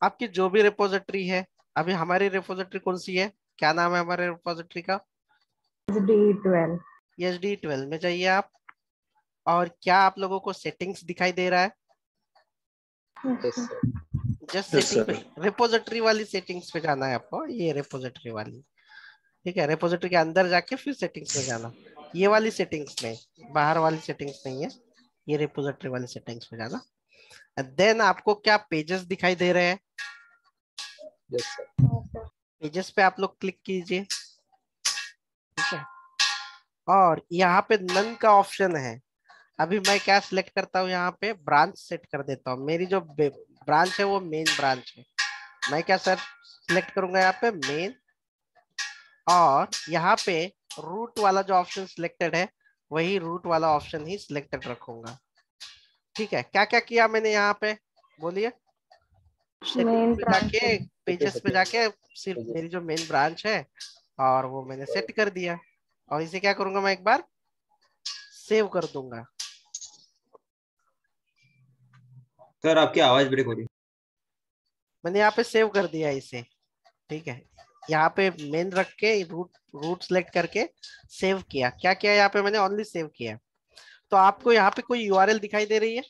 आपकी जो भी रिपोजिटरी है, अभी हमारी रिपोजिटरी कौन सी है, क्या नाम है हमारे रिपोजिटरी का? SD12। SD12 में जाइए आप। और क्या आप लोगों को सेटिंग्स दिखाई दे रहा है? Yes sir. Just yes setting पे, सर। रिपोजिटरी वाली सेटिंग्स पे जाना है आपको, ये रिपोजिटरी वाली। ठीक है, रिपोजिटरी के अंदर जाके फिर सेटिंग्स में जाना, ये वाली सेटिंग्स नहीं, बाहर वाली सेटिंग्स नहीं है, ये रिपोजिटरी वाली सेटिंग्स में जाना। देन आपको क्या पेजेस दिखाई दे रहे हैं? Yes sir. पेजेस पे आप लोग क्लिक कीजिए। ठीक है, और यहाँ पे नन का ऑप्शन है। अभी मैं क्या सिलेक्ट करता हूँ, यहाँ पे ब्रांच सेट कर देता हूँ। मेरी जो ब्रांच है वो मेन ब्रांच है। मैं क्या सर सिलेक्ट करूंगा यहाँ पे मेन, और यहाँ पे रूट वाला जो ऑप्शन सिलेक्टेड है वही रूट वाला ऑप्शन ही सिलेक्टेड रखूंगा। ठीक है, क्या क्या किया मैंने यहाँ पे, बोलिए। सेटिंग्स मेन पे ब्रांच। जाके, पेजेस पे जाके सिर्फ मेरी जो मेन ब्रांच है और वो मैंने सेट कर दिया। और इसे क्या करूंगा, मैं एक बार सेव कर दूंगा। सर आपकी आवाज ब्रेक हो रही है। मैंने यहाँ पे सेव कर दिया इसे। ठीक है, यहाँ पे मेन रख के रूट रूट सेलेक्ट करके सेव किया। क्या किया यहाँ पे मैंने, ओनली सेव किया। तो आपको यहाँ पे कोई यूआरएल दिखाई दे रही है?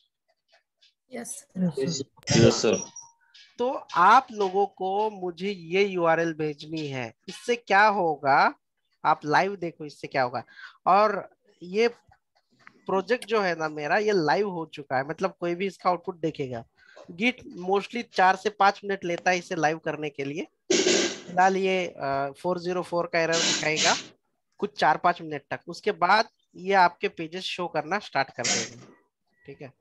यस। Yes sir. तो आप लोगों को मुझे ये यूआरएल भेजनी है। इससे क्या होगा, आप लाइव देखो इससे क्या होगा। और ये प्रोजेक्ट जो है ना मेरा, ये लाइव हो चुका है, मतलब कोई भी इसका आउटपुट देखेगा। गिट मोस्टली 4 से 5 मिनट लेता है इसे लाइव करने के लिए। फिलहाल ये 404 का एरर दिखाएगा कुछ 4-5 मिनट तक। उसके बाद ये आपके पेजेस शो करना स्टार्ट कर देगा। ठीक है,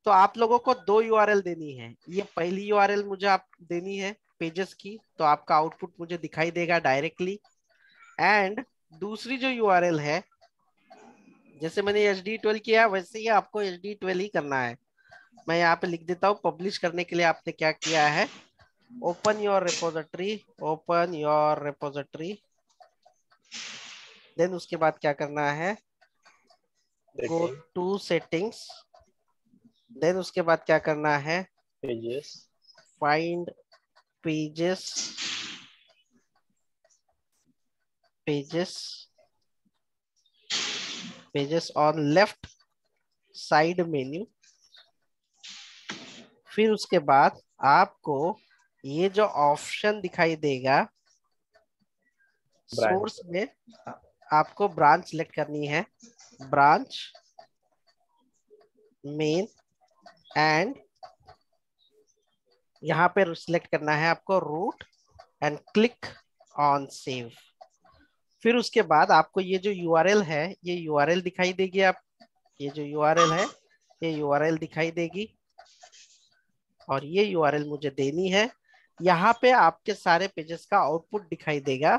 तो आप लोगों को 2 यूआरएल देनी है। ये पहली यूआरएल मुझे आप देनी है पेजेस की, तो आपका आउटपुट मुझे दिखाई देगा डायरेक्टली। एंड दूसरी जो यूआरएल है, जैसे मैंने HD12 किया वैसे ही आपको HD12 ही करना है। मैं यहाँ पे लिख देता हूँ, पब्लिश करने के लिए आपने क्या किया है, open your repository, open your repository. Then उसके बाद क्या करना है, गो टू सेटिंग्स। देन उसके बाद क्या करना है, pages. Find pages, pages, pages on left side menu. फिर उसके बाद आपको ये जो ऑप्शन दिखाई देगा ब्रांच। सोर्स में, आपको ब्रांच सिलेक्ट करनी है, ब्रांच मेन। एंड यहाँ पे सिलेक्ट करना है आपको root, and click on save. फिर उसके बाद आपको ये जो यूआरएल है, ये यूआरएल दिखाई देगी। आप ये जो यूआरएल है, ये यूआरएल दिखाई देगी, और ये यूआरएल मुझे देनी है। यहाँ पे आपके सारे पेजेस का आउटपुट दिखाई देगा,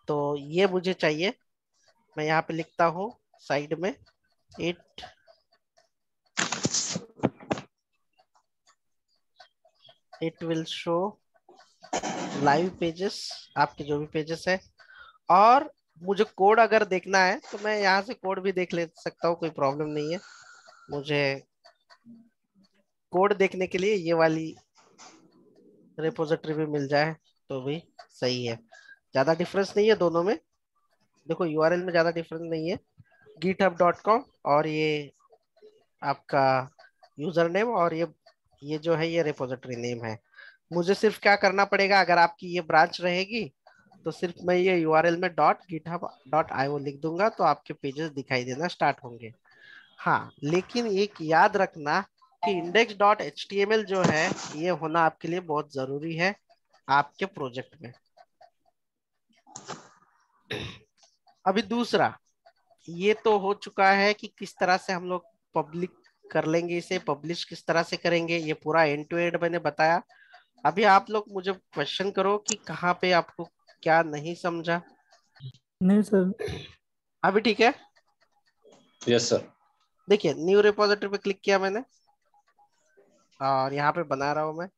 तो ये मुझे चाहिए। मैं यहाँ पे लिखता हूँ साइड में, it will show live pages, आपके जो भी पेजेस है। और मुझे कोड अगर देखना है तो मैं यहाँ से कोड भी देख ले सकता हूँ, कोई प्रॉब्लम नहीं है। मुझे कोड देखने के लिए ये वाली रिपोजिटरी भी मिल जाए तो भी सही है। ज्यादा डिफरेंस नहीं है दोनों में, देखो यूआरएल में ज्यादा डिफरेंस नहीं है। github.com, और ये आपका यूजर नेम, और ये जो है ये रिपोजिटरी नेम है। मुझे सिर्फ क्या करना पड़ेगा, अगर आपकी ये ब्रांच रहेगी तो सिर्फ मैं ये यूआरएल में .github.io लिख दूंगा, तो आपके पेजेस दिखाई देना स्टार्ट होंगे। हाँ, लेकिन एक याद रखना कि index.html जो है ये होना आपके लिए बहुत जरूरी है आपके प्रोजेक्ट में। अभी दूसरा, ये तो हो चुका है कि किस तरह से हम लोग पब्लिक कर लेंगे, इसे पब्लिश किस तरह से करेंगे, ये पूरा एंड टू एंड मैंने बताया। अभी आप लोग मुझे क्वेश्चन करो कि कहाँ पे आपको क्या नहीं समझा। नहीं सर। अभी ठीक है। Yes sir. देखिए, न्यू रिपोजिटरी पे क्लिक किया मैंने, और यहाँ पे बना रहा हूं मैं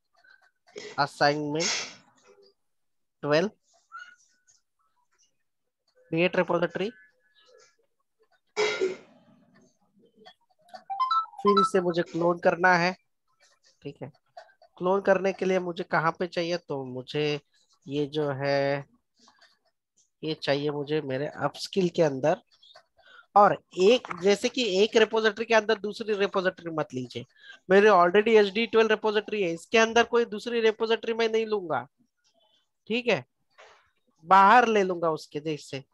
असाइनमेंट 12, क्रिएट रिपोजिटरी। फिर इसे मुझे क्लोन करना है। ठीक है, क्लोन करने के लिए मुझे कहाँ पे चाहिए, तो मुझे ये जो है ये चाहिए मुझे मेरे अपस्किल के अंदर। और एक जैसे कि एक रिपोजिटरी के अंदर दूसरी रिपोजिटरी मत लीजिए, मेरे ऑलरेडी HD12 रिपोजिटरी है, इसके अंदर कोई दूसरी रिपोजिटरी मैं नहीं लूंगा, ठीक है, बाहर ले लूंगा उसके जैसे।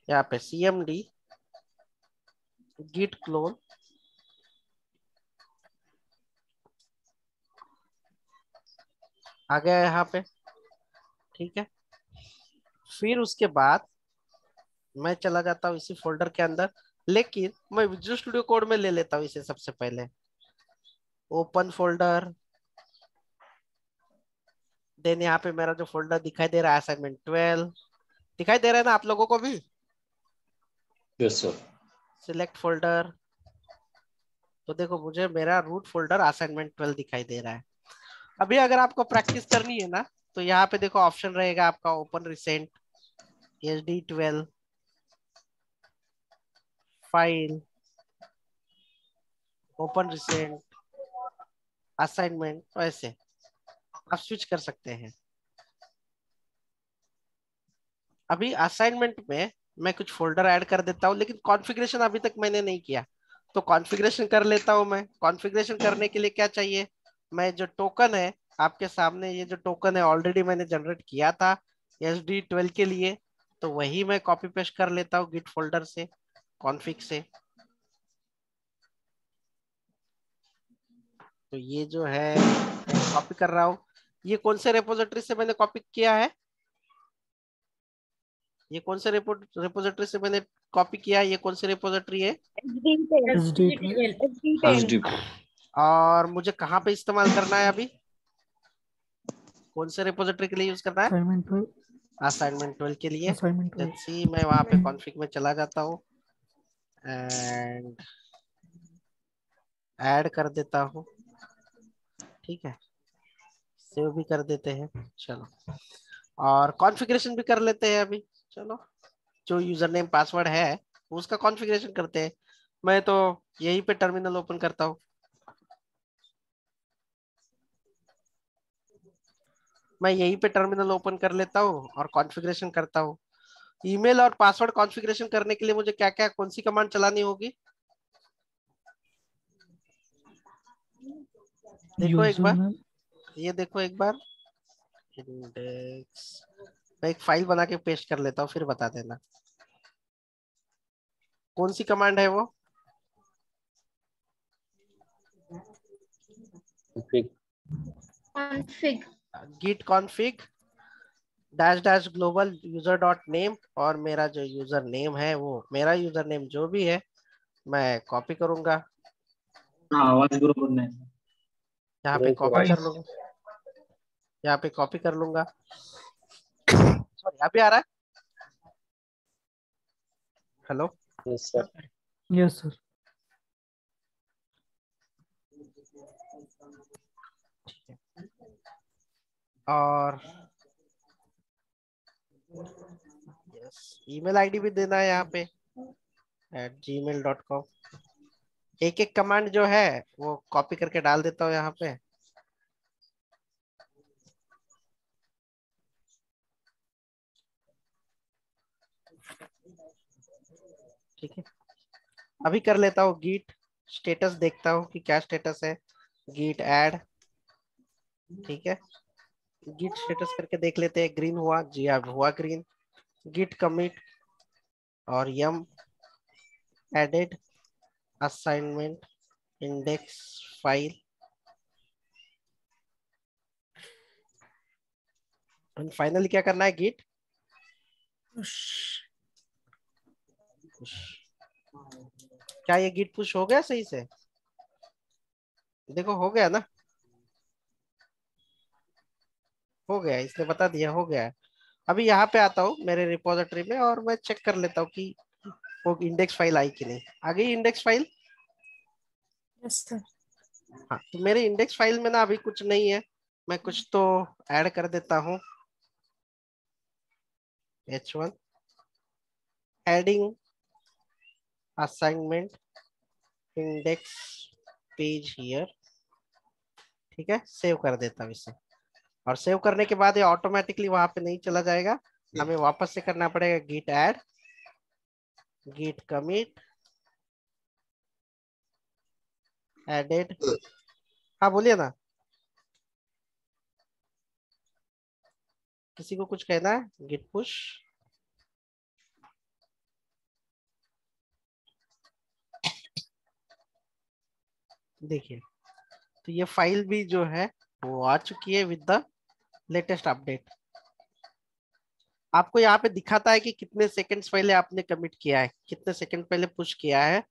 यहाँ पे CMD git clone, आ गया यहाँ पे, ठीक है। फिर उसके बाद मैं चला जाता हूँ इसी फोल्डर के अंदर, लेकिन मैं विजुअल स्टूडियो कोड में ले लेता हूँ इसे सबसे पहले। ओपन फोल्डर, देन यहाँ पे मेरा जो फोल्डर दिखाई दे रहा है असाइनमेंट 12, दिखाई दे रहा है ना आप लोगों को भी? Yes sir. सिलेक्ट फोल्डर, तो देखो मुझे मेरा रूट फोल्डर असाइनमेंट 12 दिखाई दे रहा है। अभी अगर आपको प्रैक्टिस करनी है ना, तो यहाँ पे देखो ऑप्शन रहेगा आपका open recent HD12 file, open recent assignment, ऐसे आप स्विच कर सकते हैं। अभी असाइनमेंट में मैं कुछ फोल्डर ऐड कर देता हूँ, लेकिन कॉन्फ़िगरेशन अभी तक मैंने नहीं किया, तो कॉन्फ़िगरेशन कर लेता हूँ मैं। कॉन्फ़िगरेशन करने के लिए क्या चाहिए, मैं जो टोकन है आपके सामने, ये जो टोकन है ऑलरेडी मैंने जनरेट किया था SD12 के लिए, तो वही मैं कॉपी पेस्ट कर लेता हूँ गिट फोल्डर से, कॉन्फ़िग से। तो ये जो है कॉपी कर रहा हूँ। ये कौन से रेपोजिटरी से मैंने कॉपी किया है, ये कौन से रेपोजिटरी से मैंने कॉपी किया है, ये कौन सी रेपोजिटरी है? SD12 हाँ, एचडी। और मुझे कहाँ पे इस्तेमाल करना है अभी, कौन से रेपोजिटरी के लिए यूज करना है? assignment 12 असाइनमेंट 12 के लिए। assignment 12 लेट्स सी, मैं वहां पे कॉन्फ़िग में चला जाता हूँ एंड ऐड कर देता हूँ, ठीक है, सेव भी कर देते हैं, चलो, और कॉन्फ़िगरेशन भी कर लेते हैं अभी। चलो, जो यूजर नेम पासवर्ड है उसका कॉन्फ़िगरेशन करते हैं। मैं तो यहीं पे टर्मिनल ओपन करता हूँ, मैं यहीं पे टर्मिनल ओपन कर लेता हूँ और कॉन्फ़िगरेशन करता हूँ। ईमेल और पासवर्ड कॉन्फ़िगरेशन करने के लिए मुझे क्या क्या कौन सी कमांड चलानी होगी, देखो एक बार, username ये देखो एक बार, इंडेक्स, मैं एक फाइल बना के पेस्ट कर लेता हूँ फिर बता देना कौन सी कमांड है वो। config git config dash dash global user dot name, और मेरा जो यूजर नेम है वो मेरा यूजर नेम जो भी है मैं कॉपी करूंगा, हाँ आवाज बरोबर नाही। यहाँ पे कॉपी कर लूंगा, यहाँ पे कॉपी कर लूंगा। सॉरी, अभी आ रहा है? Hello, yes sir. yes sir और यस, ईमेल आईडी भी देना है यहाँ पे @gmail.com। एक एक कमांड जो है वो कॉपी करके डाल देता हूँ यहाँ पे। ठीक है, अभी कर लेता हूँ गीट स्टेटस, देखता हूँ कि क्या स्टेटस है। गीट ऐड, ठीक है, गीट स्टेटस करके देख लेते हैं, ग्रीन हुआ जी, अब हुआ ग्रीन। git commit और yum added assignment index file, and finally क्या करना है, git push push। क्या ये git push हो गया सही से? देखो हो गया ना, हो गया, इसने बता दिया हो गया है। अभी यहाँ पे आता हूँ मेरे रिपोजिटरी में और मैं चेक कर लेता हूँ कि वो इंडेक्स फाइल आई कि नहीं। आ गई इंडेक्स फाइल? yes sir हाँ, तो मेरे इंडेक्स फाइल में ना अभी कुछ नहीं है, मैं कुछ तो ऐड कर देता हूँ। H1 adding assignment index page here, ठीक है, सेव कर देता हूँ इसे। और सेव करने के बाद ये ऑटोमेटिकली वहां पे नहीं चला जाएगा, हमें वापस से करना पड़ेगा git add, git commit, added। हाँ बोलिए ना, किसी को कुछ कहना है? git push। देखिए, तो ये फाइल भी जो है वो आ चुकी है विद द लेटेस्ट अपडेट। आपको यहाँ पे दिखाता है कि कितने सेकंड्स पहले आपने कमिट किया है, कितने सेकंड पहले पुश किया है,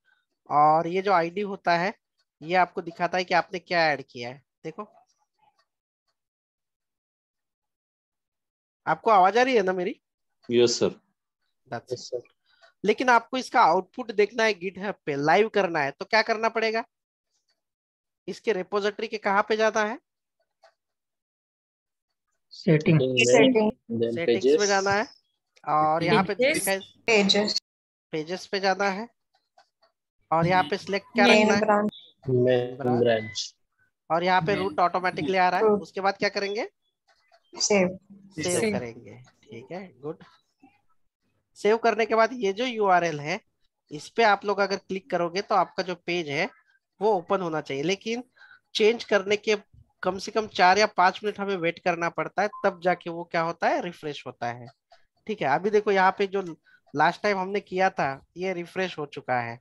और ये जो आईडी होता है ये आपको दिखाता है कि आपने क्या ऐड किया है। देखो, आपको आवाज आ रही है ना मेरी? Yes sir. That's it। Yes sir. लेकिन आपको इसका आउटपुट देखना है गिटहब पे, लाइव करना है, तो क्या करना पड़ेगा? इसके रिपोजिटरी के कहाँ पे जाना है? सेटिंग। Setting. देन सेटिंग्स में जाना है, और यहाँ पे Pages. दिखाई Pages. पेजेस पे जाना है, और यहाँ पे सिलेक्ट क्या Main रखना है? branch. Main branch. और यहाँ पे रूट ऑटोमेटिकली आ रहा है। Root. उसके बाद क्या करेंगे? Save. Save Save. करेंगे। ठीक है, गुड। सेव करने के बाद ये जो यूआरएल है, इस पे आप लोग अगर क्लिक करोगे तो आपका जो पेज है वो ओपन होना चाहिए, लेकिन चेंज करने के कम से कम 4 या 5 मिनट हमें वेट करना पड़ता है, तब जाके वो क्या होता है, रिफ्रेश होता है। ठीक है, अभी देखो यहाँ पे जो लास्ट टाइम हमने किया था ये रिफ्रेश हो चुका है,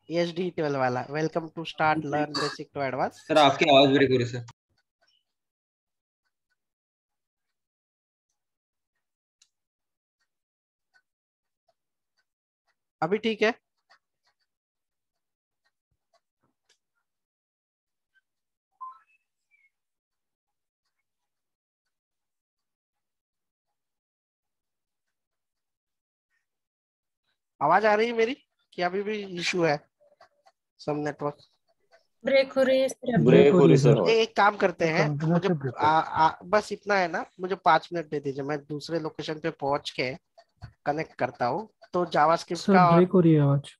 ESD12 वाला, welcome to start learn basic to advance. Sir आपकी आवाज ब्रेक हो रही है सर। अभी ठीक है? आवाज आ रही है मेरी कि अभी भी इशू है सम नेटवर्क? ब्रेक हो रही है सर। ब्रेक हो रही सर। एक काम करते हैं, मुझे कंटिन्यूअसली ब्रेक हो बस इतना है ना, मुझे 5 मिनट दे दीजिए, मैं दूसरे लोकेशन पे पहुंच के कनेक्ट करता हूँ, तो जावास्क्रिप्ट सर का और ब्रेक हो रही है आवाज।